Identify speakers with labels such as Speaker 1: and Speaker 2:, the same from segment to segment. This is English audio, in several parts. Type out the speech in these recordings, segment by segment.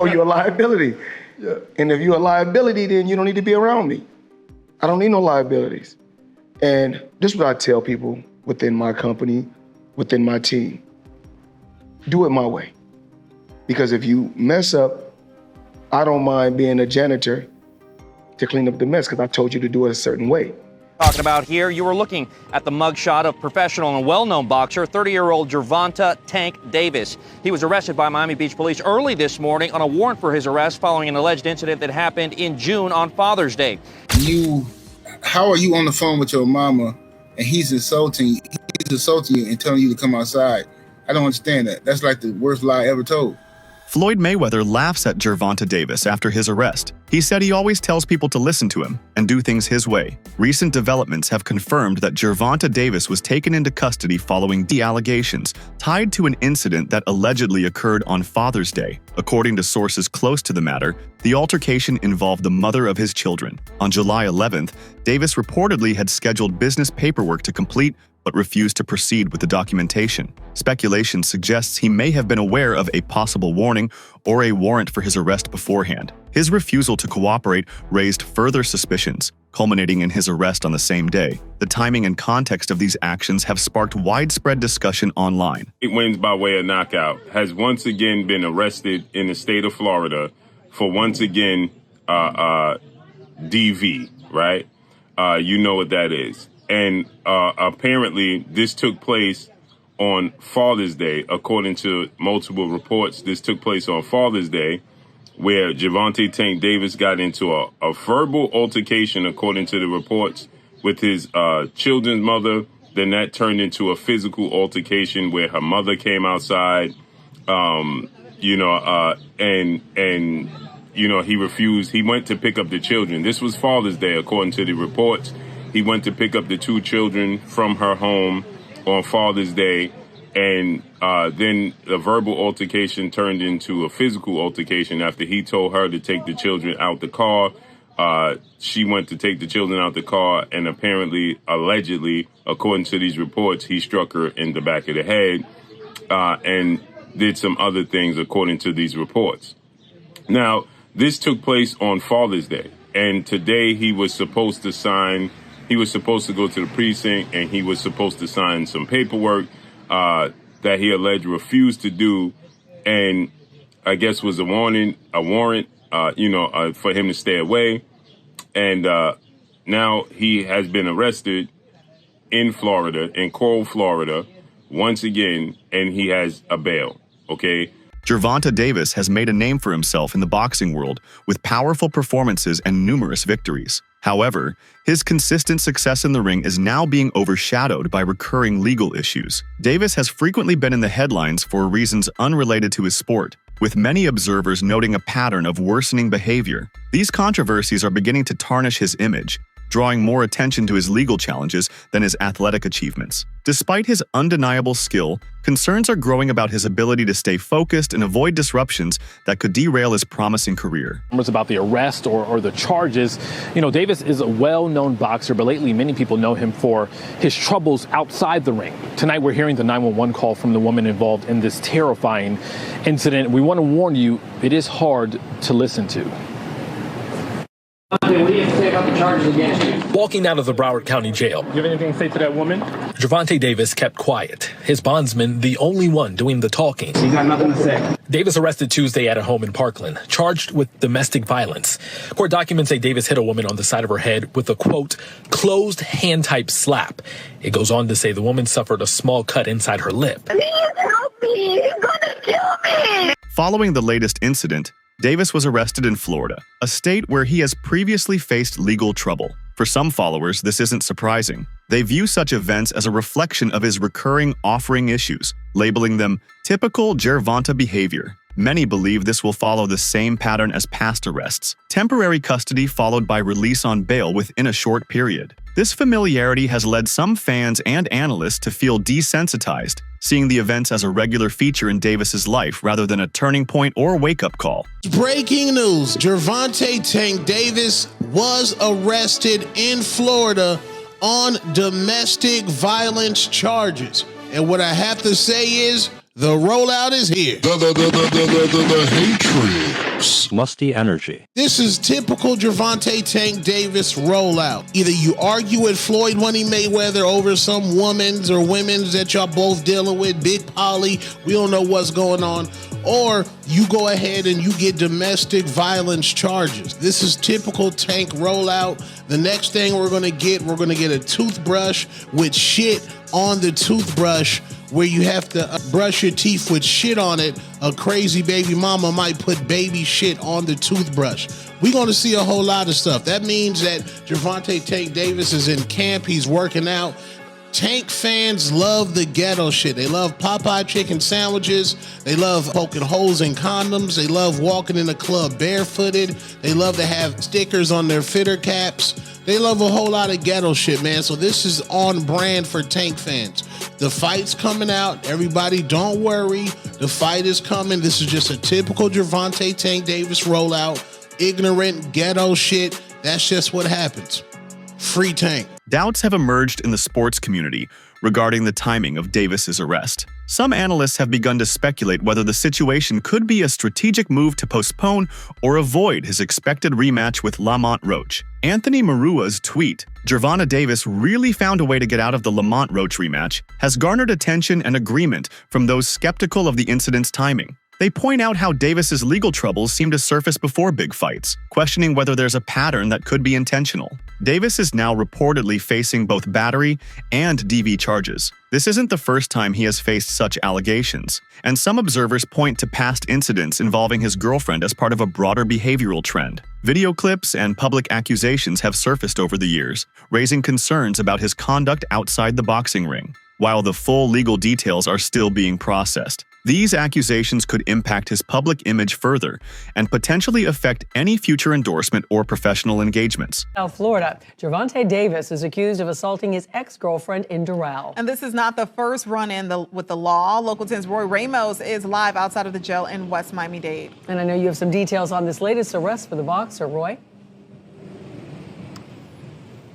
Speaker 1: Oh, you're a liability.
Speaker 2: Yeah.
Speaker 1: And if you're a liability, then you don't need to be around me. I don't need no liabilities. And this is what I tell people within my company, within my team. Do it my way. Because if you mess up, I don't mind being a janitor to clean up the mess because I told you to do it a certain way.
Speaker 3: Talking about here, you were looking at the mugshot of professional and well-known boxer, 30-year-old Gervonta "Tank" Davis. He was arrested by Miami Beach police early this morning on a warrant for his arrest following an alleged incident that happened in June on Father's Day.
Speaker 4: How are you on the phone with your mama and he's insulting you and telling you to come outside? I don't understand that. That's like the worst lie ever told.
Speaker 5: Floyd Mayweather laughs at Gervonta Davis after his arrest. He said he always tells people to listen to him and do things his way. Recent developments have confirmed that Gervonta Davis was taken into custody following allegations tied to an incident that allegedly occurred on Father's Day. According to sources close to the matter, the altercation involved the mother of his children. On July 11th, Davis reportedly had scheduled business paperwork to complete but refused to proceed with the documentation. Speculation suggests he may have been aware of a possible warning or a warrant for his arrest beforehand. His refusal to cooperate raised further suspicions, culminating in his arrest on the same day. The timing and context of these actions have sparked widespread discussion online.
Speaker 6: He wins by way of knockout, has once again been arrested in the state of Florida for once again DV, right? You know what that is. And apparently this took place on Father's Day. According to multiple reports, this took place on Father's Day, where Gervonta "Tank" Davis got into a verbal altercation, according to the reports, with his children's mother. Then that turned into a physical altercation where her mother came outside, and he refused. He went to pick up the children. This was Father's Day, according to the reports. He went to pick up the two children from her home on Father's Day, and then the verbal altercation turned into a physical altercation after he told her to take the children out the car. She went to take the children out the car, and apparently, allegedly, according to these reports, he struck her in the back of the head and did some other things, according to these reports. Now, this took place on Father's Day, and today he was supposed to go to the precinct, and he was supposed to sign some paperwork that he alleged refused to do, and I guess was a warrant, for him to stay away. And now he has been arrested in Florida, in Coral, Florida, once again, and he has a bail, okay?
Speaker 5: Gervonta Davis has made a name for himself in the boxing world with powerful performances and numerous victories. However, his consistent success in the ring is now being overshadowed by recurring legal issues. Davis has frequently been in the headlines for reasons unrelated to his sport, with many observers noting a pattern of worsening behavior. These controversies are beginning to tarnish his image, drawing more attention to his legal challenges than his athletic achievements. Despite his undeniable skill, concerns are growing about his ability to stay focused and avoid disruptions that could derail his promising career.
Speaker 7: It's about the arrest or the charges. You know, Davis is a well-known boxer, but lately many people know him for his troubles outside the ring. Tonight we're hearing the 911 call from the woman involved in this terrifying incident. We want to warn you, it is hard to listen to.
Speaker 8: What do you have to say about the charges against you?
Speaker 9: Walking out of the Broward County Jail,
Speaker 7: You have anything to say to that woman?
Speaker 9: Gervonta Davis kept quiet, his bondsman the only one doing the talking.
Speaker 8: You got nothing to say.
Speaker 9: Davis arrested Tuesday at a home in Parkland, charged with domestic violence. Court documents say Davis hit a woman on the side of her head with a, quote, closed hand-type slap. It goes on to say the woman suffered a small cut inside her lip.
Speaker 10: Please help me. He's gonna kill me.
Speaker 5: Following the latest incident, Davis was arrested in Florida, a state where he has previously faced legal trouble. For some followers, this isn't surprising. They view such events as a reflection of his recurring offering issues, labeling them typical Gervonta behavior. Many believe this will follow the same pattern as past arrests, temporary custody followed by release on bail within a short period. This familiarity has led some fans and analysts to feel desensitized, seeing the events as a regular feature in Davis's life rather than a turning point or wake-up call.
Speaker 11: Breaking news, Gervonta "Tank" Davis was arrested in Florida on domestic violence charges. And what I have to say is, the rollout is here.
Speaker 12: The hatred.
Speaker 2: musty energy.
Speaker 11: This is typical Gervonta Tank Davis rollout. Either you argue with Floyd Mayweather over some women's or women's that y'all both dealing with, Big Polly, we don't know what's going on, or you go ahead and you get domestic violence charges. This is typical Tank rollout. The next thing we're gonna get a toothbrush with shit on the toothbrush where you have to brush your teeth with shit on it. A crazy baby mama might put baby shit on the toothbrush. We're going to see a whole lot of stuff. That means that Gervonta Tank Davis is in camp. He's working out. Tank fans love the ghetto shit. They love Popeye chicken sandwiches. They love poking holes in condoms. They love walking in the club barefooted. They love to have stickers on their fitter caps. They love a whole lot of ghetto shit, man. So this is on brand for Tank fans. The fight's coming out. Everybody, don't worry. The fight is coming. This is just a typical Gervonta Tank Davis rollout. Ignorant ghetto shit. That's just what happens. Free Tank.
Speaker 5: Doubts have emerged in the sports community regarding the timing of Davis's arrest. Some analysts have begun to speculate whether the situation could be a strategic move to postpone or avoid his expected rematch with Lamont Roach. Anthony Marua's tweet, "Gervonta Davis really found a way to get out of the Lamont Roach rematch," has garnered attention and agreement from those skeptical of the incident's timing. They point out how Davis's legal troubles seem to surface before big fights, questioning whether there's a pattern that could be intentional. Davis is now reportedly facing both battery and DV charges. This isn't the first time he has faced such allegations, and some observers point to past incidents involving his girlfriend as part of a broader behavioral trend. Video clips and public accusations have surfaced over the years, raising concerns about his conduct outside the boxing ring. While the full legal details are still being processed, these accusations could impact his public image further and potentially affect any future endorsement or professional engagements.
Speaker 12: South Florida, Gervonta Davis is accused of assaulting his ex-girlfriend in Doral.
Speaker 13: And this is not the first run-in with the law. Local 10's Roy Ramos is live outside of the jail in West Miami-Dade.
Speaker 12: And I know you have some details on this latest arrest for the boxer, Roy.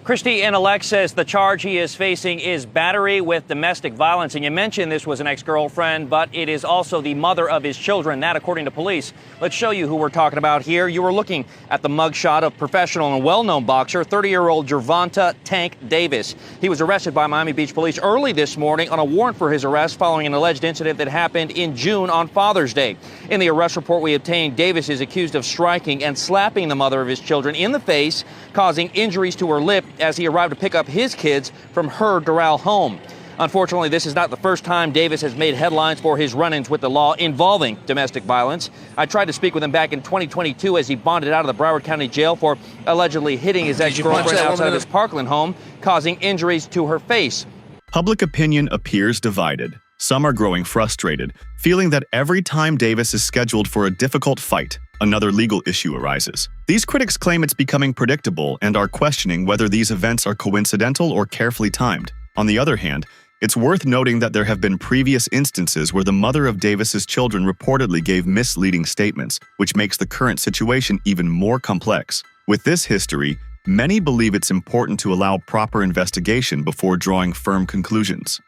Speaker 3: Christy Inelec says the charge he is facing is battery with domestic violence. And you mentioned this was an ex-girlfriend, but it is also the mother of his children. That, according to police. Let's show you who we're talking about here. You were looking at the mugshot of professional and well-known boxer, 30-year-old Gervonta Tank Davis. He was arrested by Miami Beach police early this morning on a warrant for his arrest following an alleged incident that happened in June on Father's Day. In the arrest report we obtained, Davis is accused of striking and slapping the mother of his children in the face, causing injuries to her lip as he arrived to pick up his kids from her Doral home. Unfortunately, this is not the first time Davis has made headlines for his run-ins with the law involving domestic violence. I tried to speak with him back in 2022 as he bonded out of the Broward County Jail for allegedly hitting his ex-girlfriend outside of his Parkland home, causing injuries to her face.
Speaker 5: Public opinion appears divided. Some are growing frustrated, feeling that every time Davis is scheduled for a difficult fight, another legal issue arises. These critics claim it's becoming predictable and are questioning whether these events are coincidental or carefully timed. On the other hand, it's worth noting that there have been previous instances where the mother of Davis's children reportedly gave misleading statements, which makes the current situation even more complex. With this history, many believe it's important to allow proper investigation before drawing firm conclusions.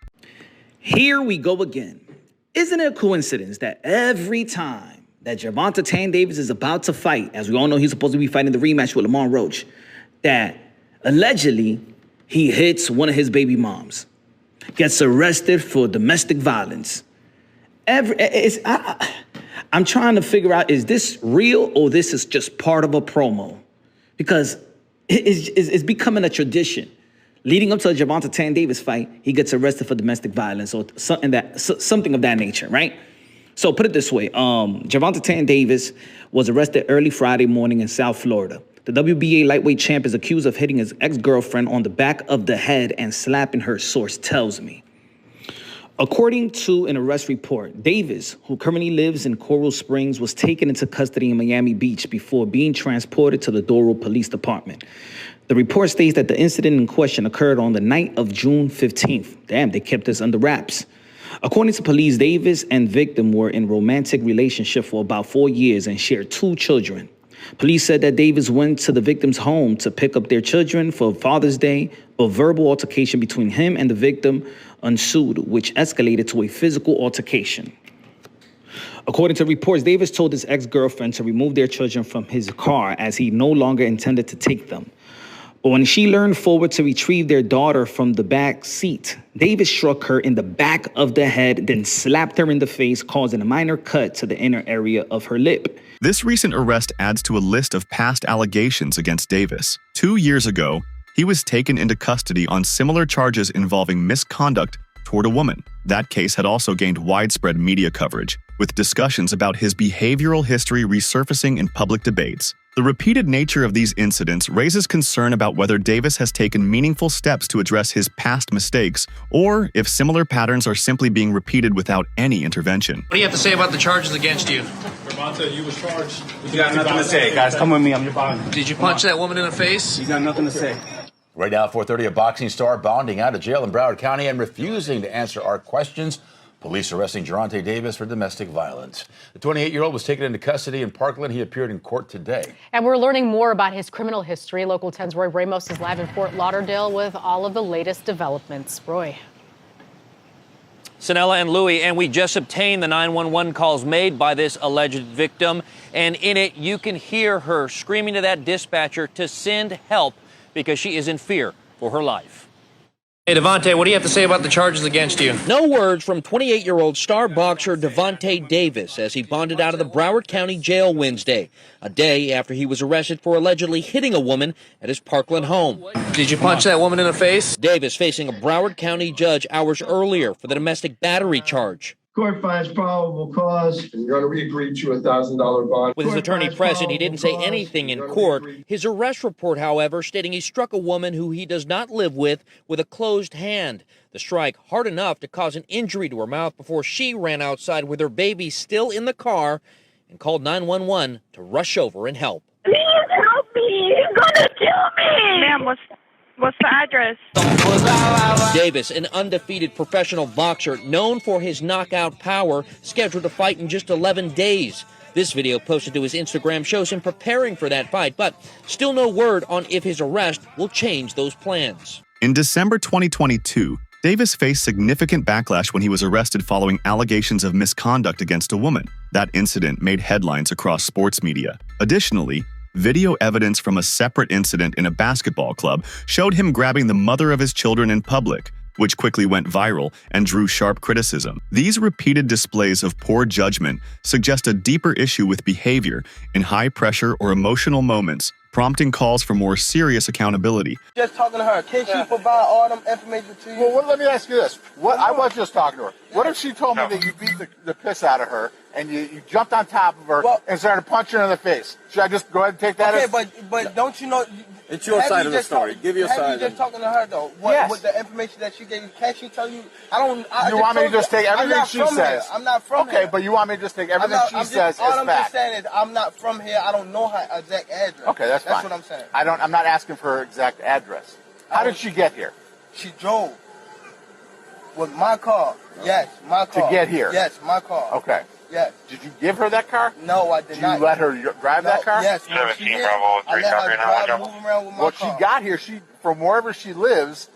Speaker 14: Here we go again. Isn't it a coincidence that every time that Gervonta Tank Davis is about to fight, as we all know he's supposed to be fighting the rematch with Lamont Roach, that allegedly he hits one of his baby moms, gets arrested for domestic violence? I'm trying to figure out, is this real or this is just part of a promo? Because it's becoming a tradition. Leading up to the Gervonta Tank Davis fight, he gets arrested for domestic violence or something of that nature, right? So put it this way, Gervonta Tank Davis was arrested early Friday morning in South Florida. The WBA lightweight champ is accused of hitting his ex-girlfriend on the back of the head and slapping her, source tells me. According to an arrest report, Davis, who currently lives in Coral Springs, was taken into custody in Miami Beach before being transported to the Doral Police Department. The report states that the incident in question occurred on the night of June 15th. Damn, they kept this under wraps. According to police, Davis and victim were in romantic relationship for about 4 years and shared 2 children. Police said that Davis went to the victim's home to pick up their children for Father's Day, but verbal altercation between him and the victim ensued, which escalated to a physical altercation. According to reports, Davis told his ex-girlfriend to remove their children from his car as he no longer intended to take them. But when she leaned forward to retrieve their daughter from the back seat, Davis struck her in the back of the head, then slapped her in the face, causing a minor cut to the inner area of her lip.
Speaker 5: This recent arrest adds to a list of past allegations against Davis. 2 years ago, he was taken into custody on similar charges involving misconduct toward a woman. That case had also gained widespread media coverage, with discussions about his behavioral history resurfacing in public debates. The repeated nature of these incidents raises concern about whether Davis has taken meaningful steps to address his past mistakes, or if similar patterns are simply being repeated without any intervention.
Speaker 3: What do you have to say about the charges against you?
Speaker 2: Gervonta, you was charged.
Speaker 15: You got nothing to say, guys. Come with me. I'm your body.
Speaker 3: Did you punch that woman in the face?
Speaker 15: You got nothing to say.
Speaker 16: Right now, 4:30, a boxing star bonding out of jail in Broward County and refusing to answer our questions. Police arresting Gervonta Davis for domestic violence. The 28-year-old was taken into custody in Parkland. He appeared in court today.
Speaker 17: And we're learning more about his criminal history. Local 10's Roy Ramos is live in Fort Lauderdale with all of the latest developments. Roy.
Speaker 3: Sanella and Louie, and we just obtained the 911 calls made by this alleged victim. And in it, you can hear her screaming to that dispatcher to send help because she is in fear for her life. Hey, Devontae, what do you have to say about the charges against you? No words from 28-year-old star boxer Gervonta Davis as he bonded out of the Broward County Jail Wednesday, a day after he was arrested for allegedly hitting a woman at his Parkland home. Did you punch that woman in the face? Davis facing a Broward County judge hours earlier for the domestic battery charge.
Speaker 18: Court finds probable cause, and you're going to agree to a $1,000 bond.
Speaker 3: With his attorney present, he didn't say anything in court. His arrest report, however, stating he struck a woman who he does not live with a closed hand. The strike hard enough to cause an injury to her mouth before she ran outside with her baby still in the car and called 911 to rush over and help.
Speaker 10: Please help me. He's going to kill me.
Speaker 19: Ma'am, what's the address?
Speaker 3: Davis, an undefeated professional boxer known for his knockout power, scheduled to fight in just 11 days. This video posted to his Instagram shows him preparing for that fight, but still no word on if his arrest will change those plans.
Speaker 5: In December 2022, Davis faced significant backlash when he was arrested following allegations of misconduct against a woman. That incident made headlines across sports media. Additionally, video evidence from a separate incident in a basketball club showed him grabbing the mother of his children in public, which quickly went viral and drew sharp criticism. These repeated displays of poor judgment suggest a deeper issue with behavior in high-pressure or emotional moments, prompting calls for more serious accountability.
Speaker 20: Just talking to her. Can she provide all them information to you?
Speaker 21: Well, let me ask you this. I was just talking to her. What if she told me that you beat the piss out of her and you jumped on top of her and started punching her in the face? Should I just go ahead and take that as...
Speaker 20: but don't you know...
Speaker 21: It's your side of the story. Give your side.
Speaker 20: You just talking to her, though. With the information that she gave you, can't she tell you?
Speaker 21: You want me to just take everything she says?
Speaker 20: I'm not from here.
Speaker 21: Okay, but you want me to just take everything she says as fact?
Speaker 20: All I'm just saying is I'm not from here. I don't know her exact address.
Speaker 21: Okay, that's fine.
Speaker 20: That's what I'm saying.
Speaker 21: I'm not asking for her exact address. How did she get here?
Speaker 20: She drove with my car. Yes, my car.
Speaker 21: To get here?
Speaker 20: Yes, my car.
Speaker 21: Okay.
Speaker 20: Yes.
Speaker 21: Did you give her that car?
Speaker 20: No, I did not.
Speaker 21: Did you let her drive that car?
Speaker 20: Yes. 17 Bravo 3
Speaker 21: Well, she got here. From wherever she lives,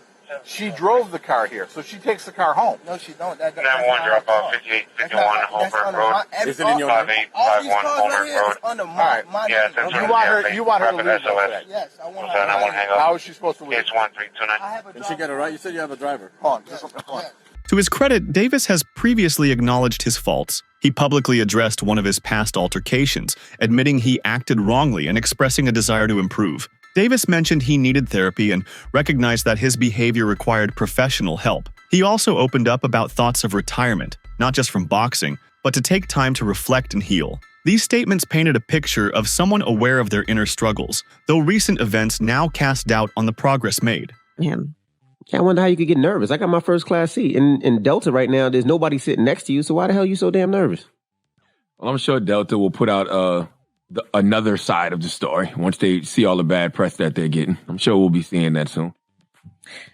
Speaker 21: she drove the car here. So she takes the car home.
Speaker 20: No, she don't.
Speaker 22: 9-1, drop off 5851 Holbrook Road.
Speaker 21: Is it in your name?
Speaker 22: 5851 Holbrook Road.
Speaker 20: Under my
Speaker 21: name. You want her to leave today?
Speaker 20: Yes, I want her.
Speaker 21: How is she supposed to leave?
Speaker 22: It's 1329.
Speaker 21: Did she get it right? You said you have a driver. Hold on.
Speaker 5: To his credit, Davis has previously acknowledged his faults. He publicly addressed one of his past altercations, admitting he acted wrongly and expressing a desire to improve. Davis mentioned he needed therapy and recognized that his behavior required professional help. He also opened up about thoughts of retirement, not just from boxing, but to take time to reflect and heal. These statements painted a picture of someone aware of their inner struggles, though recent events now cast doubt on the progress made.
Speaker 23: I wonder how you could get nervous. I got my first class seat. In Delta right now, there's nobody sitting next to you, so why the hell are you so damn nervous?
Speaker 24: Well, I'm sure Delta will put out another side of the story once they see all the bad press that they're getting. I'm sure we'll be seeing that soon.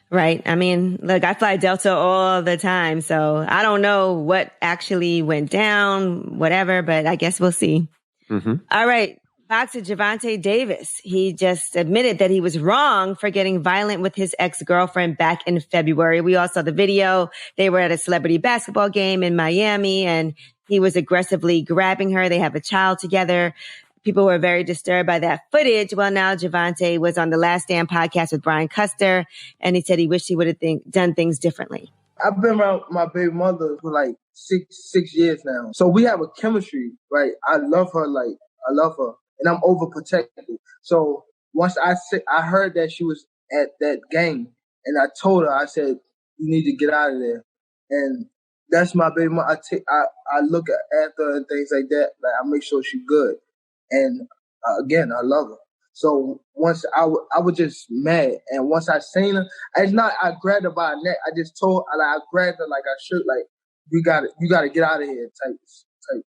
Speaker 25: Right. I mean, look, I fly Delta all the time, so I don't know what actually went down, whatever, but I guess we'll see.
Speaker 23: Mm-hmm.
Speaker 25: All right. Boxer Gervonta Davis, he just admitted that he was wrong for getting violent with his ex-girlfriend back in February. We all saw the video. They were at a celebrity basketball game in Miami, and he was aggressively grabbing her. They have a child together. People were very disturbed by that footage. Well, now Gervonta was on the Last Stand podcast with Brian Custer, and he said he wished he would have done things differently.
Speaker 20: I've been around my baby mother for like six years now. So we have a chemistry, right? I love her, and I'm overprotective. So once I heard that she was at that game, and I told her, I said, you need to get out of there. And that's my baby mother. I look at her and things like that. Like, I make sure she's good. And again, I love her. So once I was just mad, and once I seen her, it's not I grabbed her by her neck. I just told her, I grabbed her like I should, like you got to get out of here type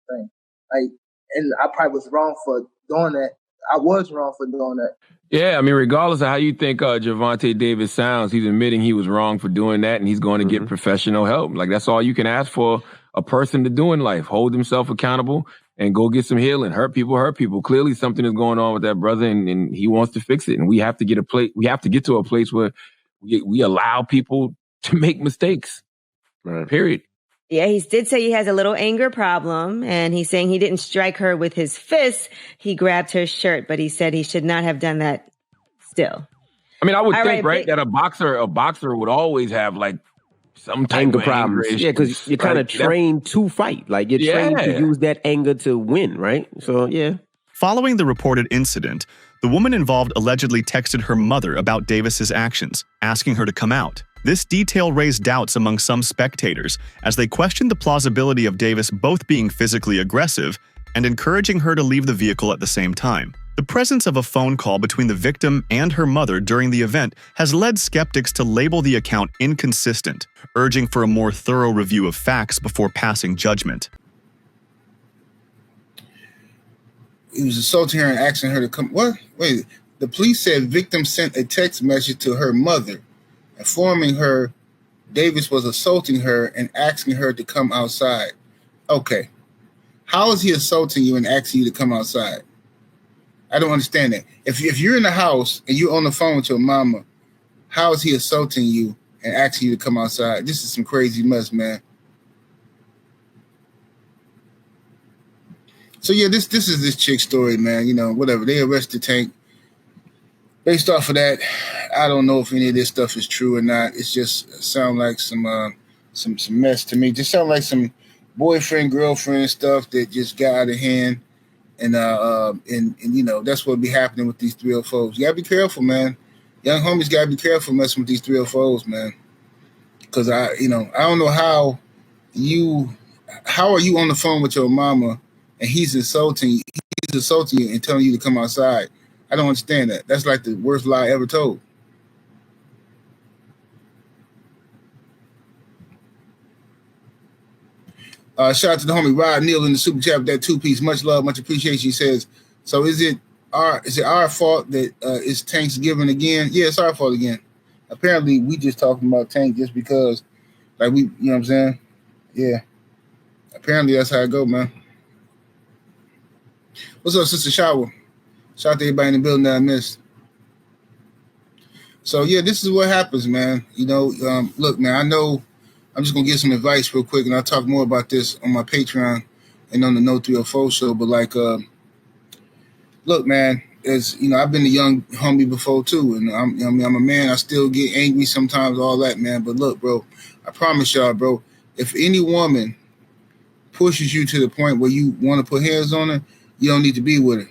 Speaker 20: thing. Like, and I probably was wrong for doing that. I was wrong for doing that.
Speaker 24: Yeah, I mean, regardless of how you think Gervonta Davis sounds, he's admitting he was wrong for doing that, and he's going to get professional help. Like, that's all you can ask for a person to do in life. Hold himself accountable and go get some healing. Hurt people. Clearly something is going on with that brother, and he wants to fix it. And we have to get to a place where we allow people to make mistakes. Right. Period.
Speaker 25: Yeah, he did say he has a little anger problem, and he's saying he didn't strike her with his fist. He grabbed her shirt, but he said he should not have done that still.
Speaker 24: I mean, I would think, right, that a boxer would always have like some type
Speaker 23: anger
Speaker 24: of
Speaker 23: problems.
Speaker 24: anger
Speaker 23: Yeah, because you're kind of trained to fight. Like, you're trained to use that anger to win, right? So, yeah.
Speaker 5: Following the reported incident, the woman involved allegedly texted her mother about Davis's actions, asking her to come out. This detail raised doubts among some spectators as they questioned the plausibility of Davis both being physically aggressive and encouraging her to leave the vehicle at the same time. The presence of a phone call between the victim and her mother during the event has led skeptics to label the account inconsistent, urging for a more thorough review of facts before passing judgment.
Speaker 1: He was assaulting her and asking her to come. What? Wait, the police said victim sent a text message to her mother, informing her Davis was assaulting her and asking her to come outside. Okay. How is he assaulting you and asking you to come outside? I don't understand that. If you're in the house and you're on the phone with your mama, how is he assaulting you and asking you to come outside? This is some crazy mess, man. So yeah, this is this chick's story, man. You know, whatever. They arrested Tank. Based off of that, I don't know if any of this stuff is true or not. It's just sound like some mess to me. Just sound like some boyfriend girlfriend stuff that just got out of hand. And you know, that's what be happening with these 304s. You gotta be careful, man. Young homies gotta be careful messing with these 304s, man. Because I don't know how are you on the phone with your mama and he's insulting you and telling you to come outside. I don't understand that. That's like the worst lie ever told. Shout out to the homie Rod Neal in the super chat with that 2-piece. Much love, much appreciation. He says, so is it our fault that it's Tank's giving again? Yeah, it's our fault again. Apparently, we just talking about Tank just because, like, you know what I'm saying? Yeah. Apparently, that's how it go, man. What's up, Sister Shower? Shout out to everybody in the building that I missed. So, yeah, this is what happens, man. You know, look, man, I know I'm just going to give some advice real quick, and I'll talk more about this on my Patreon and on the No 304 show. But, like, look, man, as you know, I've been a young homie before, too. And I'm a man. I still get angry sometimes, all that, man. But, look, bro, I promise y'all, bro, if any woman pushes you to the point where you want to put hands on her, you don't need to be with her.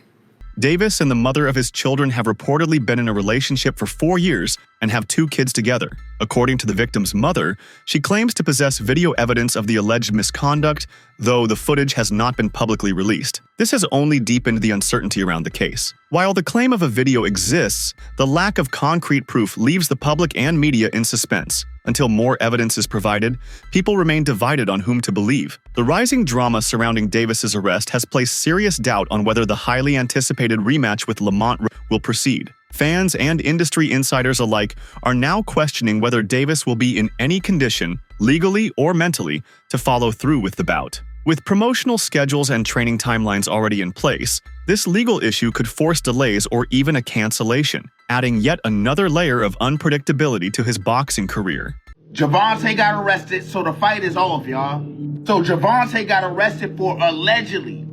Speaker 5: Davis and the mother of his children have reportedly been in a relationship for 4 years and have 2 kids together. According to the victim's mother, she claims to possess video evidence of the alleged misconduct, though the footage has not been publicly released. This has only deepened the uncertainty around the case. While the claim of a video exists, the lack of concrete proof leaves the public and media in suspense. Until more evidence is provided, people remain divided on whom to believe. The rising drama surrounding Davis's arrest has placed serious doubt on whether the highly anticipated rematch with Lamont will proceed. Fans and industry insiders alike are now questioning whether Davis will be in any condition, legally or mentally, to follow through with the bout. With promotional schedules and training timelines already in place, this legal issue could force delays or even a cancellation, adding yet another layer of unpredictability to his boxing career.
Speaker 4: Gervonta got arrested, so the fight is off, y'all. So Gervonta got arrested for allegedly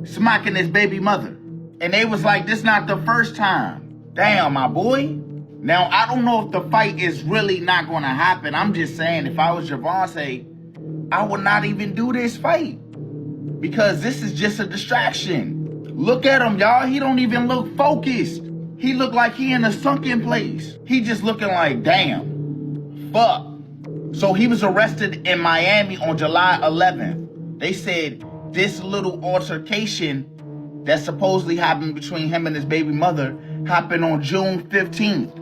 Speaker 4: smacking his baby mother. And they was like, this not the first time. Damn, my boy. Now, I don't know if the fight is really not going to happen. I'm just saying, if I was Gervonta, I would not even do this fight. Because this is just a distraction. Look at him, y'all. He don't even look focused. He look like he in a sunken place. He just looking like, damn, fuck. So he was arrested in Miami on July 11th. They said this little altercation that supposedly happened between him and his baby mother happened on June 15th,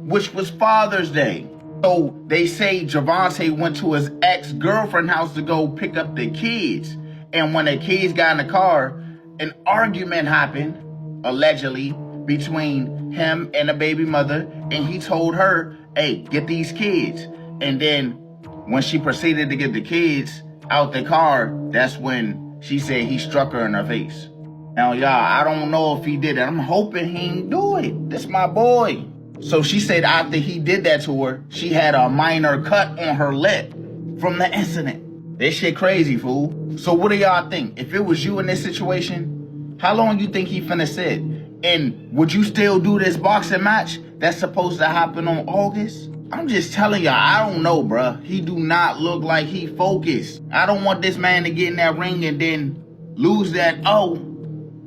Speaker 4: which was Father's Day. So they say Gervonta went to his ex-girlfriend's house to go pick up the kids. And when the kids got in the car, an argument happened, allegedly, between him and the baby mother. And he told her, hey, get these kids. And then when she proceeded to get the kids out the car, that's when she said he struck her in her face. Now, y'all, I don't know if he did it. I'm hoping he didn't do it. This my boy. So she said after he did that to her, she had a minor cut on her lip from the incident. This shit crazy, fool. So what do y'all think? If it was you in this situation, how long you think he finna sit? And would you still do this boxing match that's supposed to happen on August? I'm just telling y'all, I don't know, bruh. He do not look like he focused. I don't want this man to get in that ring and then lose that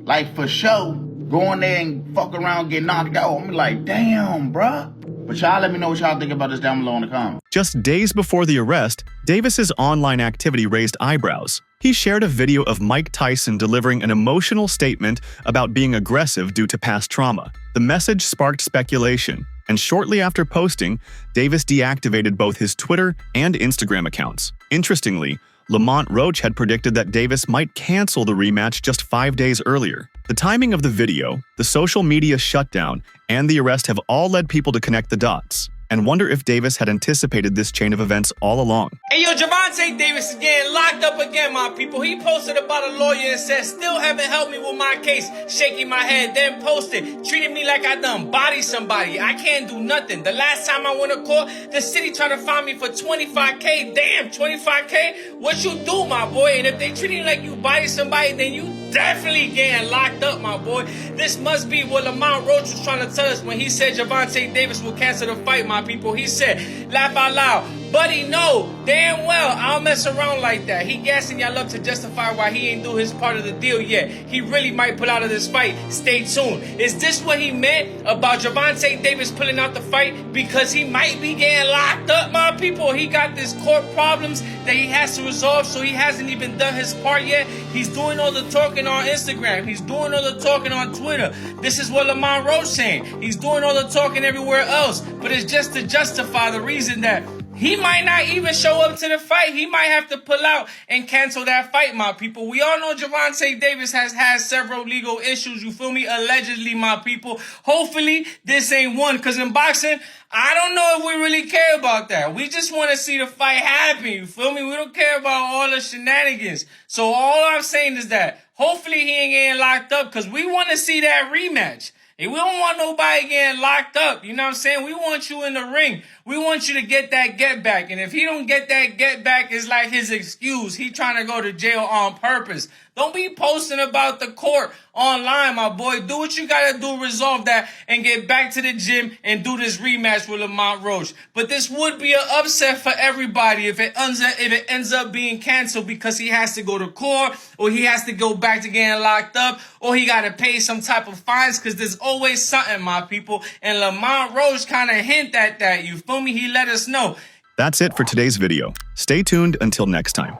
Speaker 4: like for sure. Go in there and fuck around, get knocked out. I'm like, damn, bruh. But y'all let me know what y'all think about this down below in the comments.
Speaker 5: Just days before the arrest, Davis's online activity raised eyebrows. He shared a video of Mike Tyson delivering an emotional statement about being aggressive due to past trauma. The message sparked speculation, and shortly after posting, Davis deactivated both his Twitter and Instagram accounts. Interestingly, Lamont Roach had predicted that Davis might cancel the rematch just 5 days earlier. The timing of the video, the social media shutdown, and the arrest have all led people to connect the dots and wonder if Davis had anticipated this chain of events all along.
Speaker 6: Hey, yo, Gervonta Davis is getting locked up again, my people. He posted about a lawyer and said, still haven't helped me with my case. Shaking my head, then posted, treated me like I done bodied somebody. I can't do nothing. The last time I went to court, the city tried to find me for $25K. Damn, $25K? What you do, my boy? And if they treat you like you bodied somebody, then you definitely getting locked up, my boy. This must be what Lamont Roach was trying to tell us when he said Gervonta Davis will cancel the fight, my people. He said, laugh out loud. Buddy, no, damn well, I don't mess around like that. He gassing y'all up to justify why he ain't do his part of the deal yet. He really might pull out of this fight. Stay tuned. Is this what he meant about Gervonta Davis pulling out the fight? Because he might be getting locked up, my people. He got this court problems that he has to resolve, so he hasn't even done his part yet. He's doing all the talking on Instagram. He's doing all the talking on Twitter. This is what Lamont Roach saying. He's doing all the talking everywhere else, but it's just to justify the reason that he might not even show up to the fight. He might have to pull out and cancel that fight, my people. We all know Gervonta Davis has had several legal issues, you feel me? Allegedly, my people. Hopefully, this ain't one, because in boxing, I don't know if we really care about that. We just want to see the fight happen, you feel me? We don't care about all the shenanigans. So all I'm saying is that hopefully he ain't getting locked up, because we want to see that rematch. And we don't want nobody getting locked up. You know what I'm saying? We want you in the ring. We want you to get that get back. And if he don't get that get back, it's like his excuse. He trying to go to jail on purpose. Don't be posting about the court online, my boy. Do what you got to do, resolve that, and get back to the gym and do this rematch with Lamont Roach. But this would be an upset for everybody if it ends up being canceled because he has to go to court, or he has to go back to getting locked up, or he got to pay some type of fines, because there's always something, my people. And Lamont Roach kind of hint at that, you feel me? He let us know.
Speaker 5: That's it for today's video. Stay tuned until next time.